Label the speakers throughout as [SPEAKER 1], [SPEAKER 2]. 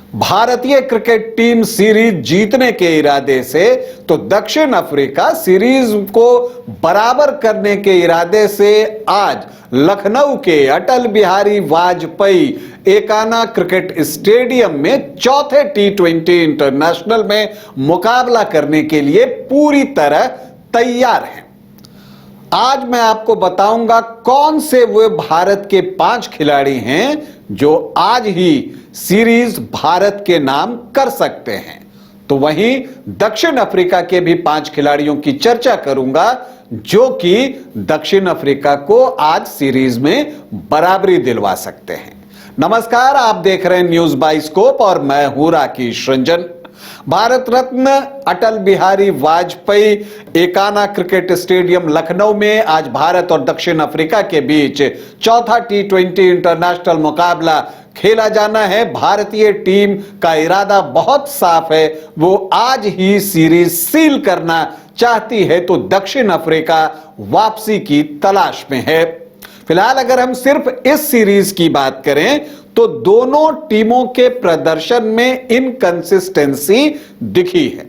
[SPEAKER 1] भारतीय cricket team series जीतने के इरादे से तो दक्षिण अफ्रीका सीरीज को बराबर करने के इरादे से आज लखनऊ के अटल बिहारी वाजपेयी एकाना क्रिकेट स्टेडियम में चौथे T20 इंटरनेशनल में मुकाबला करने के लिए पूरी तरह तैयार हैं। आज मैं आपको बताऊंगा कौन से वे भारत के 5 खिलाड़ी हैं जो आज ही सीरीज भारत के नाम कर सकते हैं। तो वहीं दक्षिण अफ्रीका के भी 5 खिलाड़ियों की चर्चा करूंगा जो कि दक्षिण अफ्रीका को आज सीरीज में बराबरी दिलवा सकते हैं। नमस्कार, आप देख रहे हैं न्यूज बाइस्कोप और मैं हूं राकेश रंजन। भारत रत्न अटल बिहारी वाजपेयी एकाना क्रिकेट स्टेडियम लखनऊ में आज भारत और दक्षिण अफ्रीका के बीच चौथा T20 इंटरनेशनल मुकाबला खेला जाना है। भारतीय टीम का इरादा बहुत साफ है, वो आज ही सीरीज सील करना चाहती है, तो दक्षिण अफ्रीका वापसी की तलाश में है। फिलहाल अगर हम सिर्फ इस सीरीज की बात करें तो दोनों टीमों के प्रदर्शन में इनकंसिस्टेंसी दिखी है।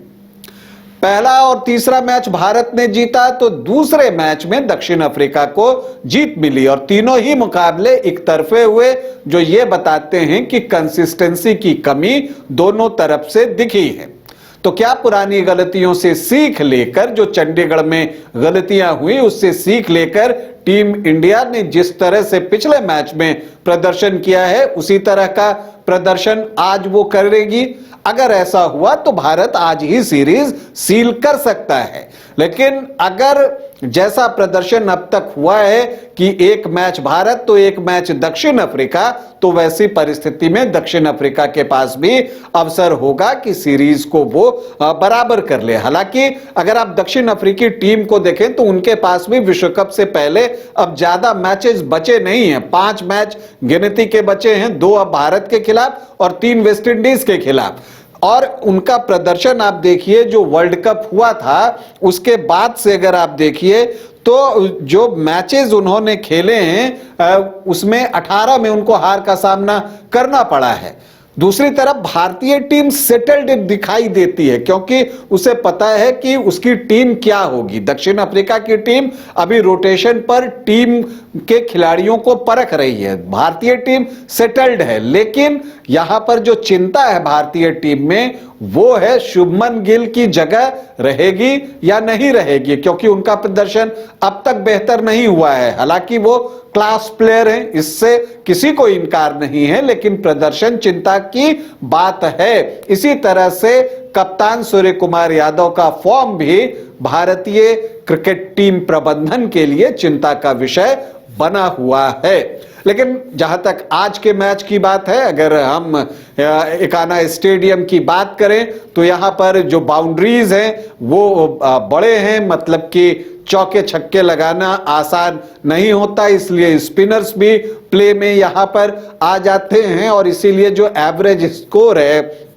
[SPEAKER 1] पहला और तीसरा मैच भारत ने जीता तो दूसरे मैच में दक्षिण अफ्रीका को जीत मिली और तीनों ही मुकाबले एक तरफे हुए, जो ये बताते हैं कि कंसिस्टेंसी की कमी दोनों तरफ से दिखी है। तो क्या पुरानी गलतियों से सीख लेकर, जो चंडीगढ़ में गलतियां हुई उससे सीख लेकर टीम इंडिया ने जिस तरह से पिछले मैच में प्रदर्शन किया है उसी तरह का प्रदर्शन आज वो करेगी? अगर ऐसा हुआ तो भारत आज ही सीरीज सील कर सकता है। लेकिन अगर जैसा प्रदर्शन अब तक हुआ है कि एक मैच भारत तो एक मैच दक्षिण अफ्रीका, तो वैसी परिस्थिति में दक्षिण अफ्रीका के पास भी अवसर होगा कि सीरीज को वो बराबर कर ले। हालांकि अगर आप दक्षिण अफ्रीकी टीम को देखें तो उनके पास भी विश्व कप से पहले अब ज्यादा मैचेस बचे नहीं हैं। 5 मैच गिनती के बचे हैं, 2 अब भारत के खिलाफ और 3 वेस्ट इंडीज के खिलाफ। और उनका प्रदर्शन आप देखिए, जो वर्ल्ड कप हुआ था उसके बाद से अगर आप देखिए तो जो मैचेस उन्होंने खेले हैं उसमें 18 में उनको हार का सामना करना पड़ा है। दूसरी तरफ भारतीय टीम सेटल्ड दिखाई देती है क्योंकि उसे पता है कि उसकी टीम क्या होगी। दक्षिण अफ्रीका की टीम अभी रोटेशन पर टीम के खिलाड़ियों को परख रही है, भारतीय टीम सेटल्ड है। लेकिन यहां पर जो चिंता है भारतीय टीम में वो है शुभमन गिल की जगह रहेगी या नहीं रहेगी, क्योंकि उनका प्रदर्शन अब तक बेहतर नहीं हुआ है। हालांकि वो क्लास प्लेयर हैं, इससे किसी को इनकार नहीं है, लेकिन प्रदर्शन चिंता की बात है। इसी तरह से कप्तान सूर्य कुमार यादव का फॉर्म भी भारतीय क्रिकेट टीम प्रबंधन के लिए चिंता का विषय बना हुआ है। लेकिन जहां तक आज के मैच की बात है, अगर हम एकाना स्टेडियम की बात करें तो यहां पर जो बाउंड्रीज हैं वो बड़े हैं, मतलब कि चौके छक्के लगाना आसान नहीं होता, इसलिए स्पिनर्स भी प्ले में यहां पर आ जाते हैं और इसीलिए जो एवरेज स्कोर है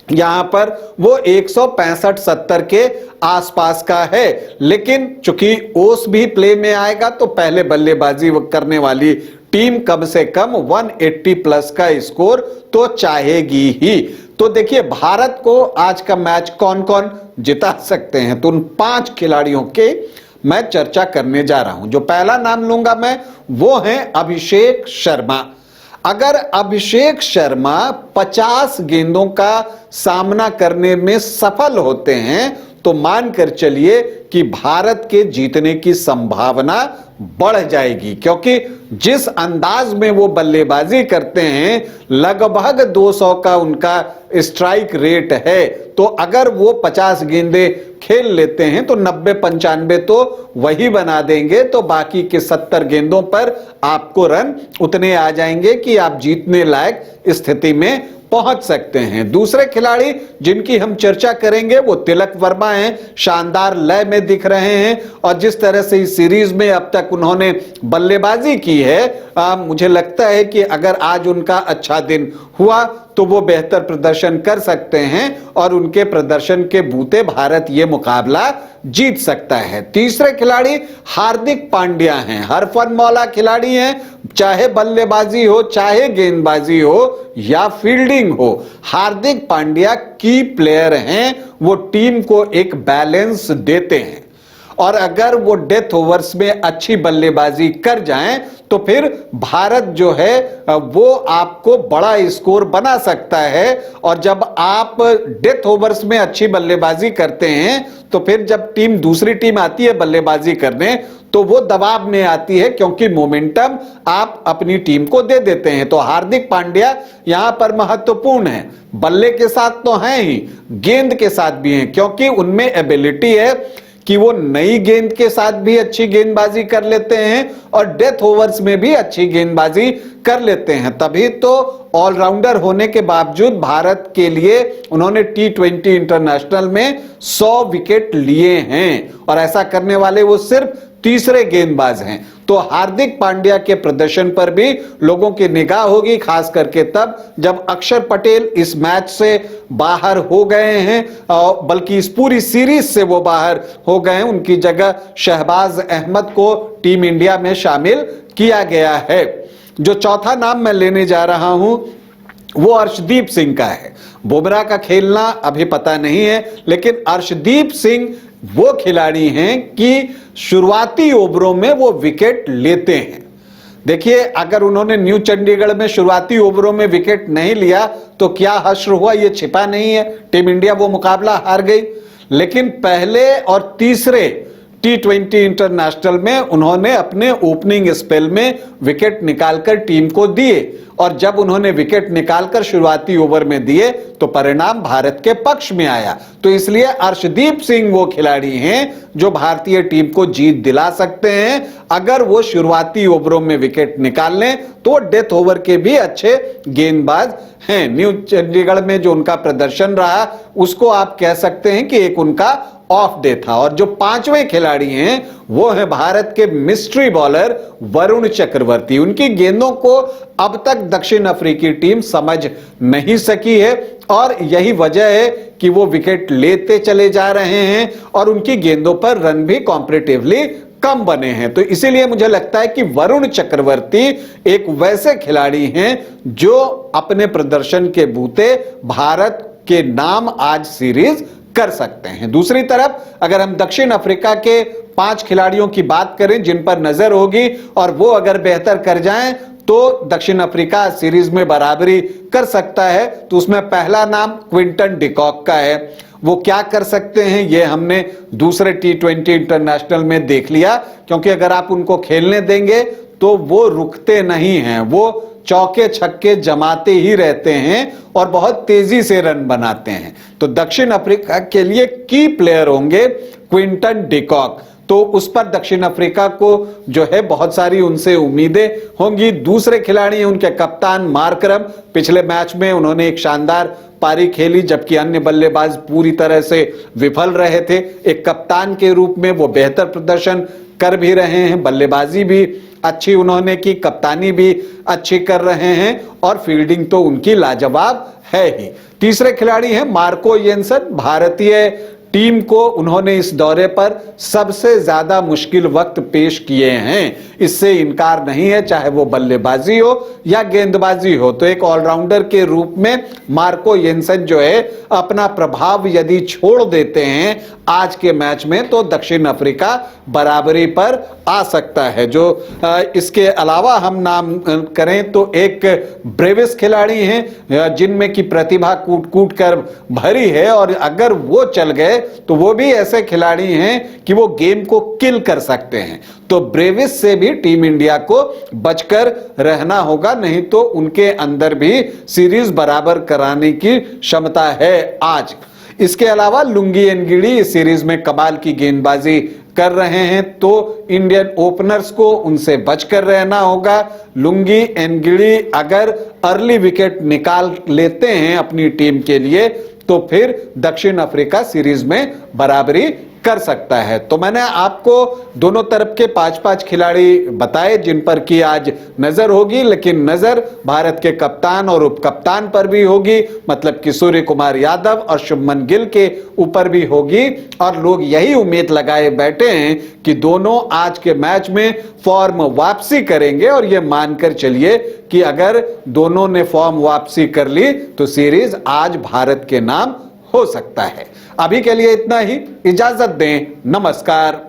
[SPEAKER 1] यहां पर वो 165-70 के आसपास का है। लेकिन चूंकि ओस भी प्ले में आएगा तो पहले बल्लेबाजी करने वाली टीम कम से कम 180 प्लस का स्कोर तो चाहेगी ही। तो देखिए भारत को आज का मैच कौन कौन जिता सकते हैं, तो उन 5 खिलाड़ियों के मैं चर्चा करने जा रहा हूं। जो पहला नाम लूंगा मैं वो है अभिषेक शर्मा। अगर अभिषेक शर्मा 50 गेंदों का सामना करने में सफल होते हैं तो मानकर चलिए कि भारत के जीतने की संभावना बढ़ जाएगी, क्योंकि जिस अंदाज में वो बल्लेबाजी करते हैं लगभग 200 का उनका स्ट्राइक रेट है। तो अगर वो 50 गेंदें खेल लेते हैं तो 90-95 तो वही बना देंगे, तो बाकी के 70 गेंदों पर आपको रन उतने आ जाएंगे कि आप जीतने लायक स्थिति में पहुंच सकते हैं। दूसरे खिलाड़ी जिनकी हम चर्चा करेंगे वो तिलक वर्मा हैं। शानदार लय में दिख रहे हैं और जिस तरह से इस सीरीज में अब तक उन्होंने बल्लेबाजी की है, मुझे लगता है कि अगर आज उनका अच्छा दिन हुआ तो वो बेहतर प्रदर्शन कर सकते हैं और उनके प्रदर्शन के बूते भारत ये मुकाबला जीत सकता है। तीसरे खिलाड़ी हार्दिक पांड्या हैं। हरफनमौला खिलाड़ी हैं, चाहे बल्लेबाजी हो, चाहे गेंदबाजी हो या फील्डिंग हो। हार्दिक पांड्या की प्लेयर हैं, वो टीम को एक बैलेंस देते हैं और अगर वो डेथ ओवर्स में अच्छी बल्लेबाजी कर जाएं तो फिर भारत जो है वो आपको बड़ा स्कोर बना सकता है। और जब आप डेथ ओवर्स में अच्छी बल्लेबाजी करते हैं तो फिर जब दूसरी टीम आती है बल्लेबाजी करने तो वो दबाव में आती है, क्योंकि मोमेंटम आप अपनी टीम को दे देते हैं। तो हार्दिक पांड्या यहां पर महत्वपूर्ण है। बल्ले के साथ तो हैं ही, गेंद के साथ भी हैं, क्योंकि उनमें एबिलिटी है कि वो नई गेंद के साथ भी अच्छी गेंदबाजी कर लेते हैं और डेथ ओवर्स में भी अच्छी गेंदबाजी कर लेते हैं। तभी तो ऑलराउंडर होने के बावजूद भारत के लिए उन्होंने T20 इंटरनेशनल में 100 विकेट लिए हैं और ऐसा करने वाले वो सिर्फ तीसरे गेंदबाज हैं। तो हार्दिक पांड्या के प्रदर्शन पर भी लोगों की निगाह होगी, खास करके तब जब अक्षर पटेल इस मैच से बाहर हो गए हैं, बल्कि इस पूरी सीरीज से वो बाहर हो गए हैं। उनकी जगह शहबाज अहमद को टीम इंडिया में शामिल किया गया है। जो चौथा नाम मैं लेने जा रहा हूं वो अर्शदीप सिंह का है। बुमराह का खेलना अभी पता नहीं है, लेकिन अर्शदीप सिंह वो खिलाड़ी हैं कि शुरुआती ओवरों में वो विकेट लेते हैं। देखिए, अगर उन्होंने न्यू चंडीगढ़ में शुरुआती ओवरों में विकेट नहीं लिया तो क्या हश्र हुआ ये छिपा नहीं है। टीम इंडिया वो मुकाबला हार गई, लेकिन पहले और तीसरे T20 इंटरनेशनल में उन्होंने अपने ओपनिंग स्पेल में विकेट निकालकर टीम को दिए और जब उन्होंने विकेट निकालकर शुरुआती ओवर में दिए तो परिणाम भारत के पक्ष में आया। तो इसलिए अर्शदीप सिंह वो खिलाड़ी हैं जो भारतीय टीम को जीत दिला सकते हैं। अगर वो शुरुआती ओवरों में विकेट निकाल लें तो वो डेथ ओवर के भी अच्छे गेंदबाज हैं। न्यू चंडीगढ़ में जो उनका प्रदर्शन रहा उसको आप कह सकते हैं कि एक उनका ऑफ डे था। और जो पांचवें खिलाड़ी हैं वो है भारत के मिस्ट्री बॉलर वरुण चक्रवर्ती। उनकी गेंदों को अब तक दक्षिण अफ्रीकी टीम समझ नहीं सकी है और यही वजह है कि वो विकेट लेते चले जा रहे हैं और उनकी गेंदों पर रन भी कॉम्पैरेटिवली कम बने हैं। तो इसीलिए मुझे लगता है कि वरुण चक्रवर्ती एक वैसे खिलाड़ी हैं जो अपने प्रदर्शन के बूते भारत के नाम आज सीरीज कर सकते हैं। दूसरी तरफ अगर हम दक्षिण अफ्रीका के 5 खिलाड़ियों की बात करें जिन पर नजर होगी और वो अगर बेहतर कर जाएं तो दक्षिण अफ्रीका सीरीज में बराबरी कर सकता है, तो उसमें पहला नाम क्विंटन डिकॉक का है। वो क्या कर सकते हैं ये हमने दूसरे T20 इंटरनेशनल में देख लिया, क्योंकि अगर आप उनको खेलने देंगे तो वो रुकते नहीं हैं, वो चौके छक्के जमाते ही रहते हैं और बहुत तेजी से रन बनाते हैं। तो दक्षिण अफ्रीका के लिए की प्लेयर होंगे क्विंटन डिकॉक। तो उस पर दक्षिण अफ्रीका को जो है बहुत सारी उनसे उम्मीदें होंगी। दूसरे खिलाड़ी हैं उनके कप्तान मार्करम। पिछले मैच में उन्होंने एक शानदार पारी खेली जबकि अन्य बल्लेबाज पूरी तरह से विफल रहे थे। एक कप्तान के रूप में वो बेहतर प्रदर्शन कर भी रहे हैं, बल्लेबाजी भी अच्छी उन्होंने की, कप्तानी भी अच्छी कर रहे हैं और फील्डिंग तो उनकी लाजवाब है ही। तीसरे खिलाड़ी हैं मार्को येंसन। भारतीय टीम को उन्होंने इस दौरे पर सबसे ज्यादा मुश्किल वक्त पेश किए हैं, इससे इनकार नहीं है, चाहे वो बल्लेबाजी हो या गेंदबाजी हो। तो एक ऑलराउंडर के रूप में मार्को येंसन जो है अपना प्रभाव यदि छोड़ देते हैं आज के मैच में तो दक्षिण अफ्रीका बराबरी पर आ सकता है। जो इसके अलावा हम नाम करें तो एक ब्रेविस खिलाड़ी हैं जिनमें की प्रतिभा कूट कूट कर भरी है और अगर वो चल गए तो वो भी ऐसे खिलाड़ी हैं कि वो गेम को किल कर सकते हैं। तो ब्रेविस से भी टीम इंडिया को बचकर रहना होगा, नहीं तो उनके अंदर भी सीरीज बराबर कराने की क्षमता है आज। इसके अलावा लुंगी एनगिडी इस सीरीज में कमाल की गेंदबाजी कर रहे हैं, तो इंडियन ओपनर्स को उनसे बचकर रहना होगा। लुंगी एनगिडी अगर अर्ली विकेट निकाल लेते हैं अपनी टीम के लिए तो फिर दक्षिण अफ्रीका सीरीज में बराबरी कर सकता है। तो मैंने आपको दोनों तरफ के 5-5 खिलाड़ी बताए जिन पर की आज नजर होगी, लेकिन नजर भारत के कप्तान और उप कप्तान पर भी होगी, मतलब कि सूर्य कुमार यादव और शुभमन गिल के ऊपर भी होगी। और लोग यही उम्मीद लगाए बैठे हैं कि दोनों आज के मैच में फॉर्म वापसी करेंगे, और यह मानकर चलिए कि अगर दोनों ने फॉर्म वापसी कर ली तो सीरीज आज भारत के नाम हो सकता है। अभी के लिए इतना ही, इजाजत दें, नमस्कार।